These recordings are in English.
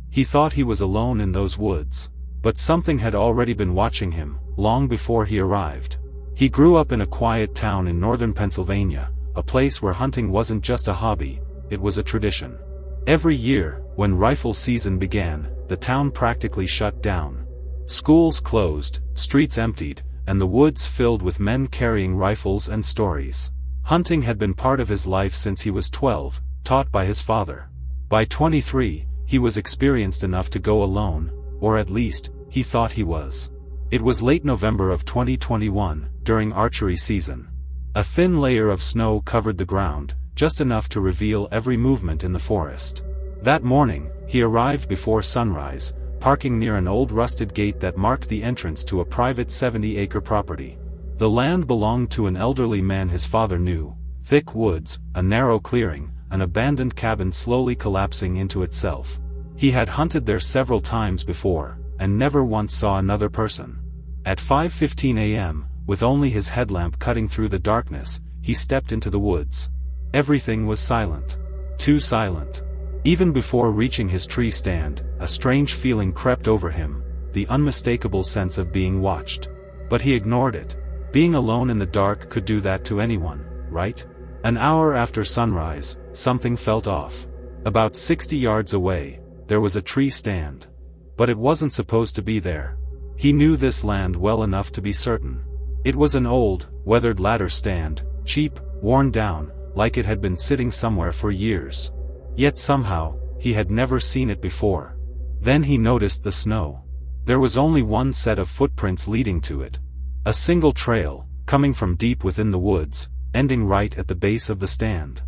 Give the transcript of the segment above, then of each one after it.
He thought he was alone in those woods. But something had already been watching him, long before he arrived. He grew up in a quiet town in northern Pennsylvania, a place where hunting wasn't just a hobby, it was a tradition. Every year, when rifle season began, the town practically shut down. Schools closed, streets emptied, and the woods filled with men carrying rifles and stories. Hunting had been part of his life since he was 12, taught by his father. By 23, he was experienced enough to go alone, or at least, he thought he was. It was late November of 2021, during archery season. A thin layer of snow covered the ground, just enough to reveal every movement in the forest. That morning, he arrived before sunrise, parking near an old rusted gate that marked the entrance to a private 70-acre property. The land belonged to an elderly man his father knew: thick woods, a narrow clearing, an abandoned cabin slowly collapsing into itself. He had hunted there several times before, and never once saw another person. At 5:15 a.m., with only his headlamp cutting through the darkness, he stepped into the woods. Everything was silent. Too silent. Even before reaching his tree stand, a strange feeling crept over him, the unmistakable sense of being watched. But he ignored it. Being alone in the dark could do that to anyone, right? An hour after sunrise, something felt off. About 60 yards away, there was a tree stand. But it wasn't supposed to be there. He knew this land well enough to be certain. It was an old, weathered ladder stand, cheap, worn down, like it had been sitting somewhere for years. Yet somehow, he had never seen it before. Then he noticed the snow. There was only one set of footprints leading to it. A single trail, coming from deep within the woods, ending right at the base of the stand.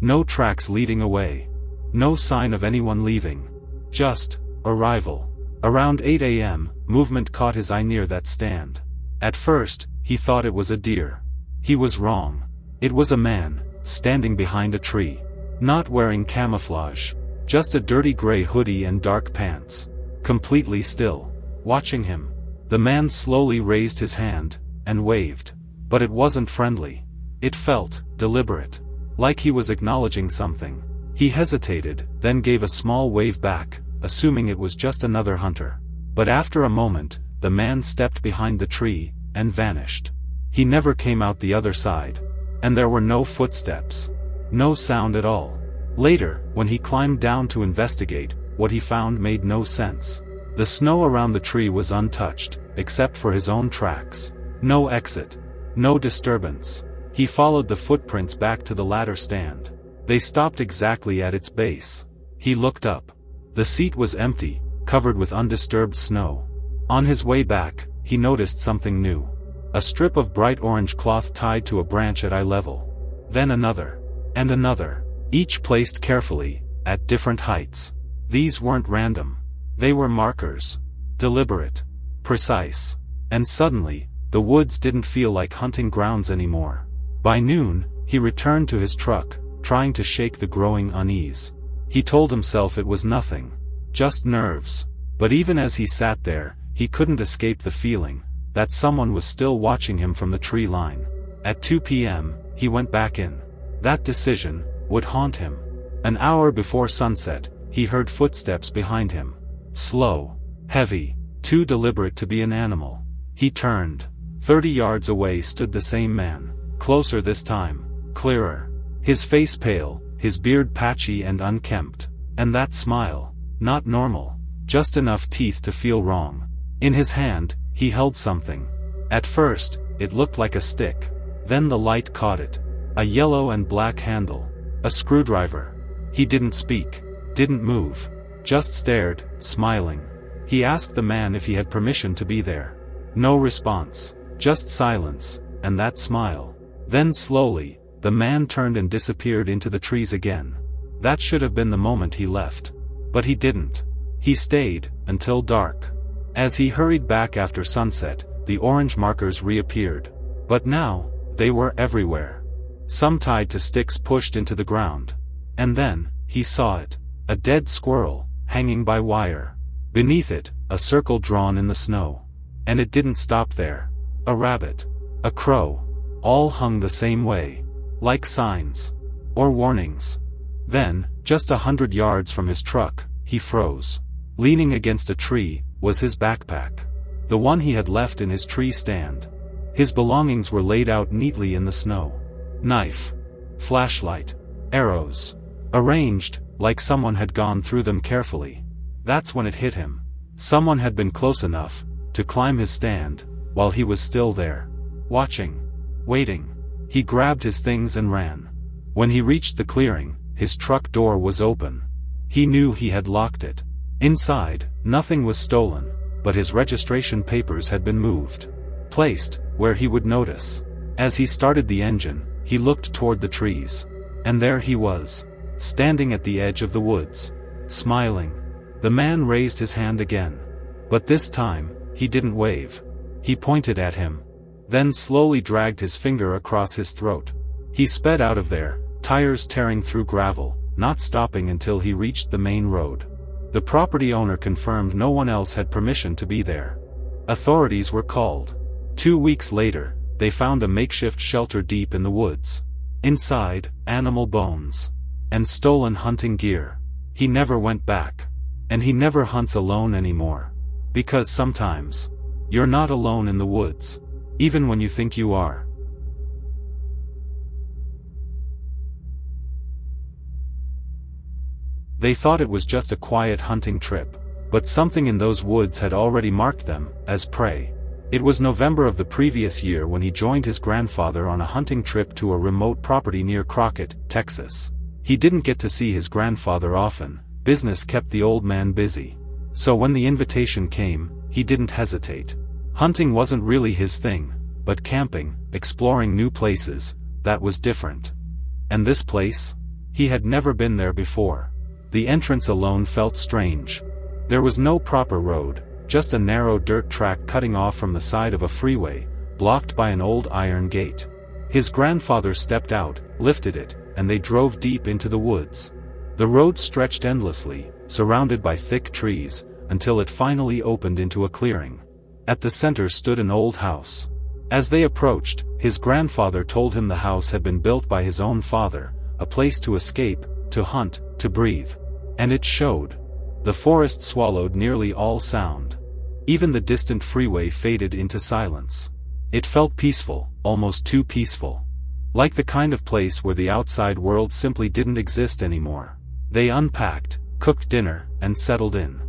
No tracks leading away. No sign of anyone leaving. Just arrival. Around 8 a.m., movement caught his eye near that stand. At first, he thought it was a deer. He was wrong. It was a man, standing behind a tree. Not wearing camouflage. Just a dirty gray hoodie and dark pants. Completely still. Watching him. The man slowly raised his hand, and waved. But it wasn't friendly. It felt deliberate. Like he was acknowledging something. He hesitated, then gave a small wave back, assuming it was just another hunter. But after a moment, the man stepped behind the tree, and vanished. He never came out the other side. And there were no footsteps. No sound at all. Later, when he climbed down to investigate, what he found made no sense. The snow around the tree was untouched, except for his own tracks. No exit. No disturbance. He followed the footprints back to the ladder stand. They stopped exactly at its base. He looked up. The seat was empty, covered with undisturbed snow. On his way back, he noticed something new. A strip of bright orange cloth tied to a branch at eye level. Then another. And another. Each placed carefully, at different heights. These weren't random. They were markers. Deliberate. Precise. And suddenly, the woods didn't feel like hunting grounds anymore. By noon, he returned to his truck, trying to shake the growing unease. He told himself it was nothing. Just nerves. But even as he sat there, he couldn't escape the feeling that someone was still watching him from the tree line. At 2 p.m., he went back in. That decision would haunt him. An hour before sunset, he heard footsteps behind him. Slow. Heavy. Too deliberate to be an animal. He turned. 30 yards away stood the same man. Closer this time. Clearer. His face pale, his beard patchy and unkempt. And that smile. Not normal. Just enough teeth to feel wrong. In his hand, he held something. At first, it looked like a stick. Then the light caught it. A yellow and black handle. A screwdriver. He didn't speak. Didn't move. Just stared, smiling. He asked the man if he had permission to be there. No response. Just silence, and that smile. Then slowly, the man turned and disappeared into the trees again. That should have been the moment he left. But he didn't. He stayed, until dark. As he hurried back after sunset, the orange markers reappeared. But now, they were everywhere. Some tied to sticks pushed into the ground. And then, he saw it. A dead squirrel, hanging by wire. Beneath it, a circle drawn in the snow. And it didn't stop there. A rabbit. A crow. All hung the same way. Like signs. Or warnings. Then, just 100 yards from his truck, he froze. Leaning against a tree was his backpack. The one he had left in his tree stand. His belongings were laid out neatly in the snow. Knife, flashlight, arrows. Arranged, like someone had gone through them carefully. That's when it hit him. Someone had been close enough to climb his stand, while he was still there. Watching. Waiting. He grabbed his things and ran. When he reached the clearing, his truck door was open. He knew he had locked it. Inside, nothing was stolen, but his registration papers had been moved. Placed where he would notice. As he started the engine, he looked toward the trees. And there he was, standing at the edge of the woods, smiling. The man raised his hand again. But this time, he didn't wave. He pointed at him. Then slowly dragged his finger across his throat. He sped out of there, tires tearing through gravel, not stopping until he reached the main road. The property owner confirmed no one else had permission to be there. Authorities were called. 2 weeks later, they found a makeshift shelter deep in the woods. Inside, animal bones. And stolen hunting gear. He never went back. And he never hunts alone anymore. Because sometimes, you're not alone in the woods. Even when you think you are. They thought it was just a quiet hunting trip. But something in those woods had already marked them as prey. It was November of the previous year when he joined his grandfather on a hunting trip to a remote property near Crockett, Texas. He didn't get to see his grandfather often. Business kept the old man busy. So when the invitation came, he didn't hesitate. Hunting wasn't really his thing, but camping, exploring new places, that was different. And this place? He had never been there before. The entrance alone felt strange. There was no proper road, just a narrow dirt track cutting off from the side of a freeway, blocked by an old iron gate. His grandfather stepped out, lifted it, and they drove deep into the woods. The road stretched endlessly, surrounded by thick trees, until it finally opened into a clearing. At the center stood an old house. As they approached, his grandfather told him the house had been built by his own father, a place to escape, to hunt, to breathe. And it showed. The forest swallowed nearly all sound. Even the distant freeway faded into silence. It felt peaceful, almost too peaceful. Like the kind of place where the outside world simply didn't exist anymore. They unpacked, cooked dinner, and settled in.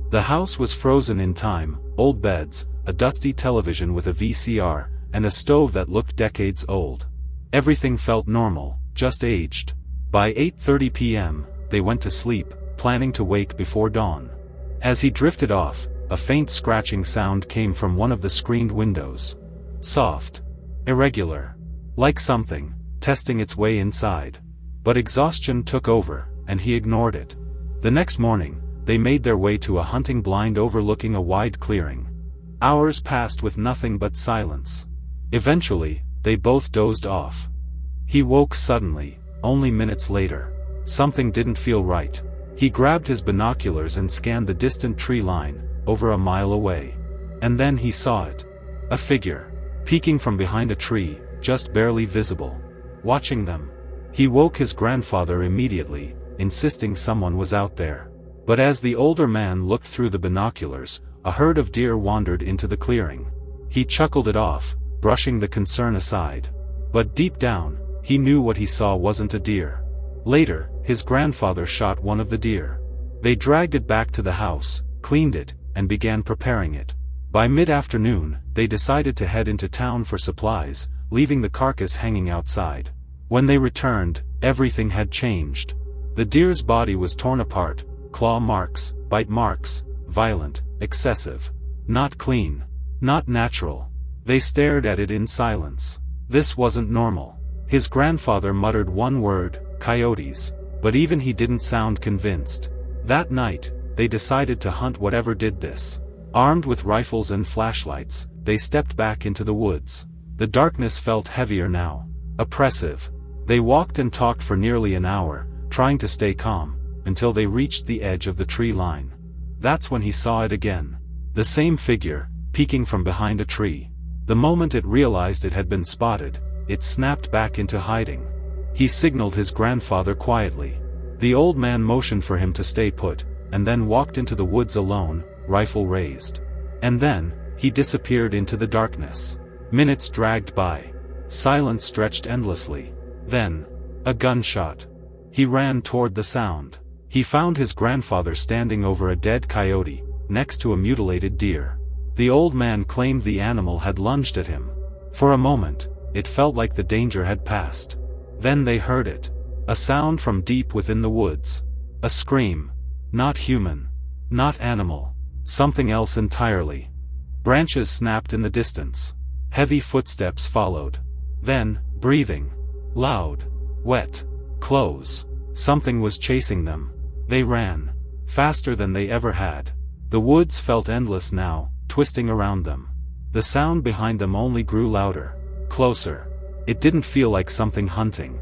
The house was frozen in time, old beds, a dusty television with a VCR, and a stove that looked decades old. Everything felt normal, just aged. By 8:30 p.m., they went to sleep, planning to wake before dawn. As he drifted off, a faint scratching sound came from one of the screened windows. Soft. Irregular. Like something, testing its way inside. But exhaustion took over, and he ignored it. The next morning, they made their way to a hunting blind overlooking a wide clearing. Hours passed with nothing but silence. Eventually, they both dozed off. He woke suddenly, only minutes later. Something didn't feel right. He grabbed his binoculars and scanned the distant tree line, over a mile away. And then he saw it. A figure. Peeking from behind a tree, just barely visible. Watching them. He woke his grandfather immediately, insisting someone was out there. But as the older man looked through the binoculars, a herd of deer wandered into the clearing. He chuckled it off, brushing the concern aside. But deep down, he knew what he saw wasn't a deer. Later, his grandfather shot one of the deer. They dragged it back to the house, cleaned it, and began preparing it. By mid-afternoon, they decided to head into town for supplies, leaving the carcass hanging outside. When they returned, everything had changed. The deer's body was torn apart, claw marks, bite marks, violent, excessive. Not clean. Not natural. They stared at it in silence. This wasn't normal. His grandfather muttered one word, coyotes, but even he didn't sound convinced. That night, they decided to hunt whatever did this. Armed with rifles and flashlights, they stepped back into the woods. The darkness felt heavier now. Oppressive. They walked and talked for nearly an hour, trying to stay calm, until they reached the edge of the tree line. That's when he saw it again. The same figure, peeking from behind a tree. The moment it realized it had been spotted, it snapped back into hiding. He signaled his grandfather quietly. The old man motioned for him to stay put, and then walked into the woods alone, rifle raised. And then, he disappeared into the darkness. Minutes dragged by. Silence stretched endlessly. Then, a gunshot. He ran toward the sound. He found his grandfather standing over a dead coyote, next to a mutilated deer. The old man claimed the animal had lunged at him. For a moment, it felt like the danger had passed. Then they heard it. A sound from deep within the woods. A scream. Not human. Not animal. Something else entirely. Branches snapped in the distance. Heavy footsteps followed. Then, breathing. Loud. Wet. Clothes. Something was chasing them. They ran. Faster than they ever had. The woods felt endless now, twisting around them. The sound behind them only grew louder. Closer. It didn't feel like something hunting.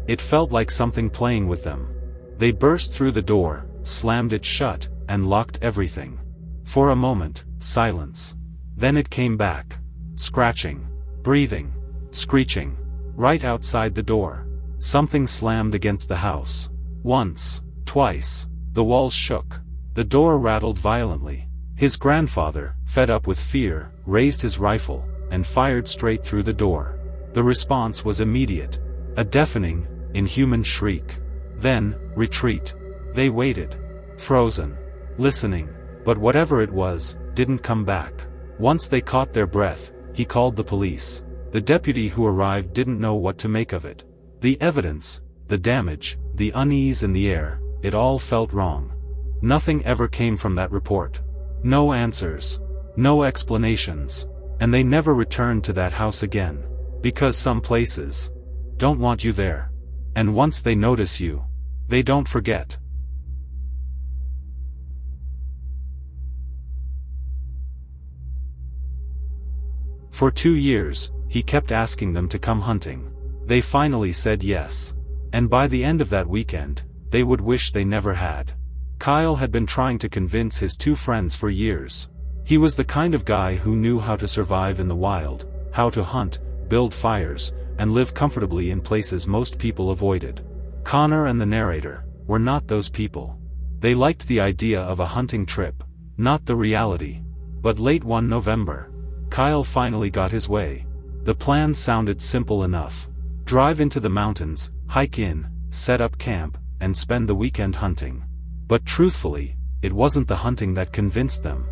It felt like something playing with them. They burst through the door, slammed it shut, and locked everything. For a moment, silence. Then it came back. Scratching. Breathing. Screeching. Right outside the door. Something slammed against the house. Once. Twice. The walls shook. The door rattled violently. His grandfather, fed up with fear, raised his rifle, and fired straight through the door. The response was immediate. A deafening, inhuman shriek. Then, retreat. They waited. Frozen. Listening. But whatever it was, didn't come back. Once they caught their breath, he called the police. The deputy who arrived didn't know what to make of it. The evidence, the damage, the unease in the air, it all felt wrong. Nothing ever came from that report. No answers. No explanations. And they never returned to that house again. Because some places don't want you there. And once they notice you, they don't forget. For 2 years, he kept asking them to come hunting. They finally said yes. And by the end of that weekend, they would wish they never had. Kyle had been trying to convince his 2 friends for years. He was the kind of guy who knew how to survive in the wild, how to hunt, build fires, and live comfortably in places most people avoided. Connor and the narrator were not those people. They liked the idea of a hunting trip, not the reality. But late one November, Kyle finally got his way. The plan sounded simple enough. Drive into the mountains, hike in, set up camp, and spend the weekend hunting. But truthfully, it wasn't the hunting that convinced them.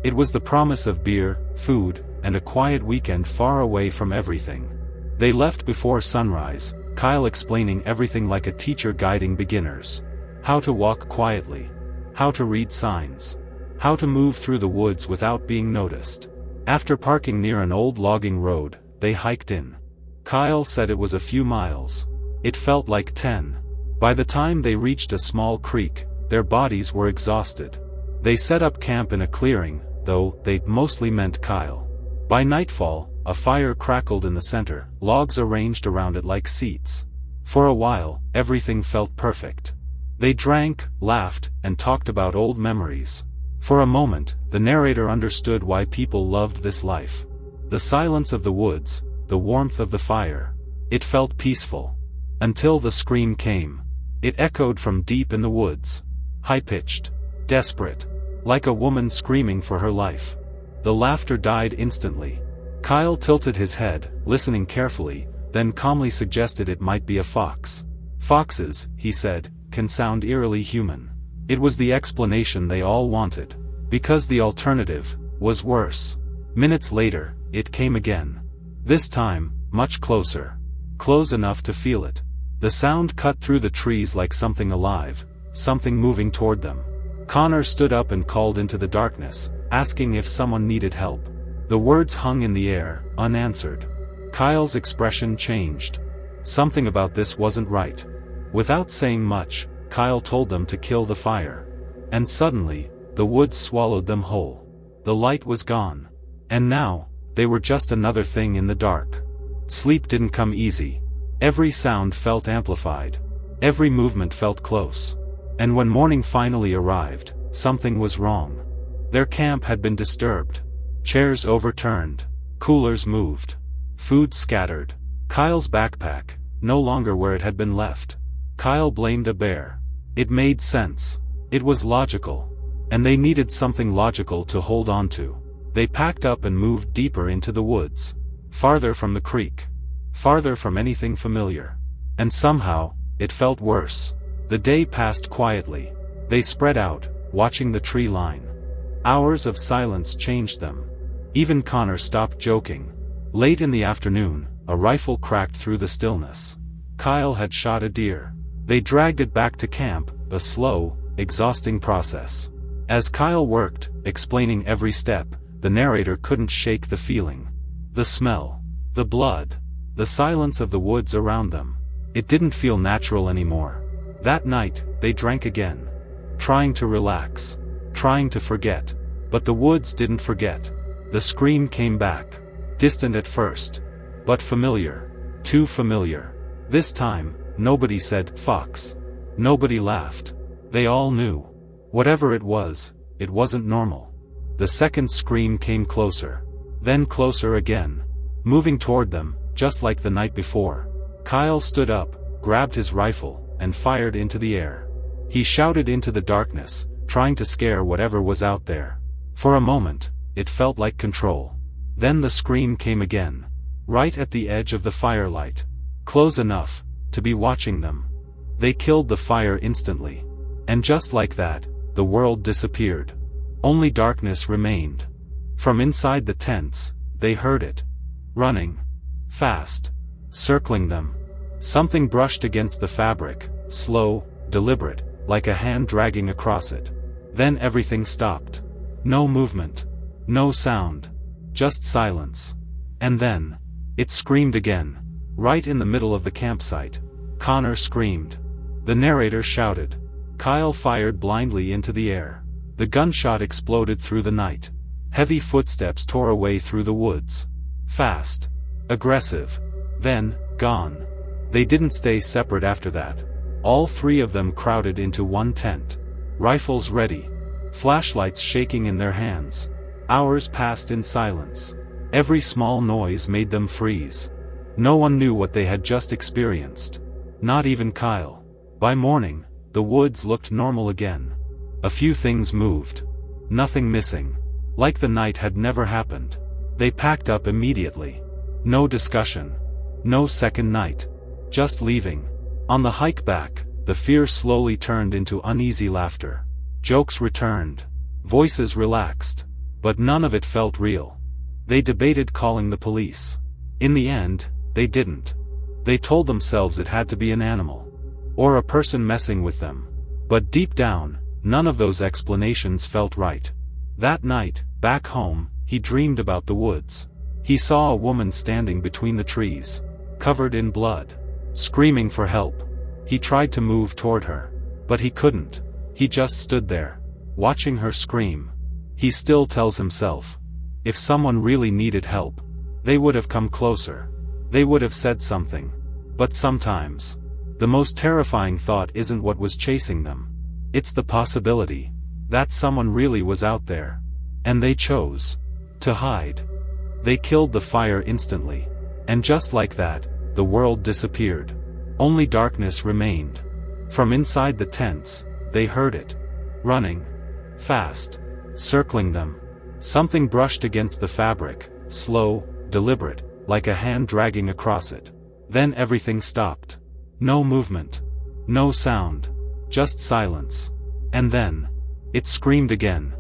It was the promise of beer, food, and a quiet weekend far away from everything. They left before sunrise, Kyle explaining everything like a teacher guiding beginners. How to walk quietly. How to read signs. How to move through the woods without being noticed. After parking near an old logging road, they hiked in. Kyle said it was a few miles. It felt like 10. By the time they reached a small creek, their bodies were exhausted. They set up camp in a clearing, though they mostly meant Kyle. By nightfall, a fire crackled in the center, logs arranged around it like seats. For a while, everything felt perfect. They drank, laughed, and talked about old memories. For a moment, the narrator understood why people loved this life. The silence of the woods, the warmth of the fire. It felt peaceful. Until the scream came. It echoed from deep in the woods. High-pitched. Desperate. Like a woman screaming for her life. The laughter died instantly. Kyle tilted his head, listening carefully, then calmly suggested it might be a fox. Foxes, he said, can sound eerily human. It was the explanation they all wanted. Because the alternative was worse. Minutes later, it came again. This time, much closer. Close enough to feel it. The sound cut through the trees like something alive, something moving toward them. Connor stood up and called into the darkness, asking if someone needed help. The words hung in the air, unanswered. Kyle's expression changed. Something about this wasn't right. Without saying much, Kyle told them to kill the fire. And suddenly, the woods swallowed them whole. The light was gone. And now, they were just another thing in the dark. Sleep didn't come easy. Every sound felt amplified. Every movement felt close. And when morning finally arrived, something was wrong. Their camp had been disturbed. Chairs overturned. Coolers moved. Food scattered. Kyle's backpack, no longer where it had been left. Kyle blamed a bear. It made sense. It was logical. And they needed something logical to hold on to. They packed up and moved deeper into the woods. Farther from the creek. Farther from anything familiar. And somehow, it felt worse. The day passed quietly. They spread out, watching the tree line. Hours of silence changed them. Even Connor stopped joking. Late in the afternoon, a rifle cracked through the stillness. Kyle had shot a deer. They dragged it back to camp, a slow, exhausting process. As Kyle worked, explaining every step, the narrator couldn't shake the feeling. The smell. The blood. The silence of the woods around them. It didn't feel natural anymore. That night, they drank again. Trying to relax. Trying to forget. But the woods didn't forget. The scream came back. Distant at first. But familiar. Too familiar. This time, nobody said, "Fox." Nobody laughed. They all knew. Whatever it wasn't normal. The second scream came closer. Then closer again. Moving toward them, just like the night before. Kyle stood up, grabbed his rifle, and fired into the air. He shouted into the darkness, trying to scare whatever was out there. For a moment, it felt like control. Then the scream came again. Right at the edge of the firelight. Close enough, to be watching them. They killed the fire instantly. And just like that, the world disappeared. Only darkness remained. From inside the tents, they heard it. Running. Fast. Circling them. Something brushed against the fabric, slow, deliberate, like a hand dragging across it. Then everything stopped. No movement. No sound. Just silence. And then, it screamed again. Right in the middle of the campsite. Connor screamed. The narrator shouted. Kyle fired blindly into the air. The gunshot exploded through the night. Heavy footsteps tore away through the woods. Fast. Aggressive. Then, gone. They didn't stay separate after that. All three of them crowded into one tent. Rifles ready. Flashlights shaking in their hands. Hours passed in silence. Every small noise made them freeze. No one knew what they had just experienced. Not even Kyle. By morning, the woods looked normal again. A few things moved. Nothing missing. Like the night had never happened. They packed up immediately. No discussion. No second night. Just leaving. On the hike back, the fear slowly turned into uneasy laughter. Jokes returned. Voices relaxed. But none of it felt real. They debated calling the police. In the end, they didn't. They told themselves it had to be an animal. Or a person messing with them. But deep down, none of those explanations felt right. That night, back home, he dreamed about the woods. He saw a woman standing between the trees. Covered in blood. Screaming for help. He tried to move toward her. But he couldn't. He just stood there. Watching her scream. He still tells himself. If someone really needed help, they would have come closer. They would have said something. But sometimes, the most terrifying thought isn't what was chasing them. It's the possibility that someone really was out there. And they chose to hide. They killed the fire instantly. And just like that, the world disappeared. Only darkness remained. From inside the tents, they heard it. Running. Fast. Circling them. Something brushed against the fabric, slow, deliberate, like a hand dragging across it. Then everything stopped. No movement. No sound. Just silence. And then, it screamed again.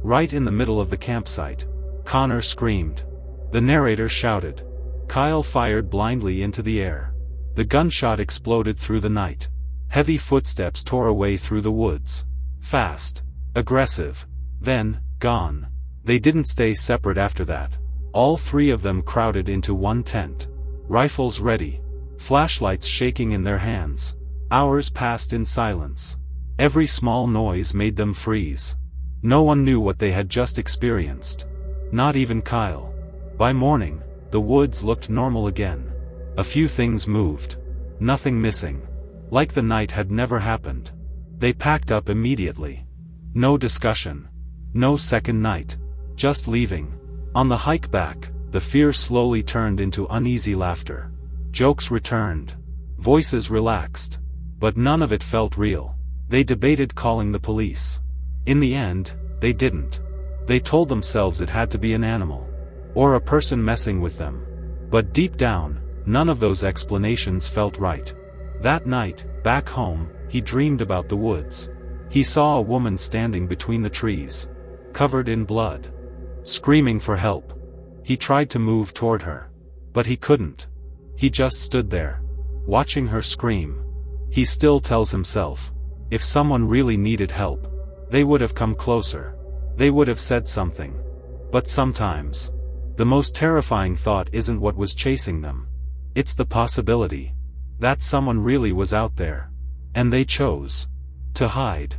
Right in the middle of the campsite. Connor screamed. The narrator shouted. Kyle fired blindly into the air. The gunshot exploded through the night. Heavy footsteps tore away through the woods. Fast. Aggressive. Then, gone. They didn't stay separate after that. All three of them crowded into one tent. Rifles ready. Flashlights shaking in their hands. Hours passed in silence. Every small noise made them freeze. No one knew what they had just experienced. Not even Kyle. By morning, the woods looked normal again. A few things moved. Nothing missing. Like the night had never happened. They packed up immediately. No discussion. No second night. Just leaving. On the hike back, the fear slowly turned into uneasy laughter. Jokes returned. Voices relaxed. But none of it felt real. They debated calling the police. In the end, they didn't. They told themselves it had to be an animal. Or a person messing with them. But deep down, none of those explanations felt right. That night, back home, he dreamed about the woods. He saw a woman standing between the trees, covered in blood, screaming for help. He tried to move toward her. But he couldn't. He just stood there, watching her scream. He still tells himself, if someone really needed help, they would have come closer. They would have said something. But sometimes, the most terrifying thought isn't what was chasing them. It's the possibility that someone really was out there. And they chose to hide.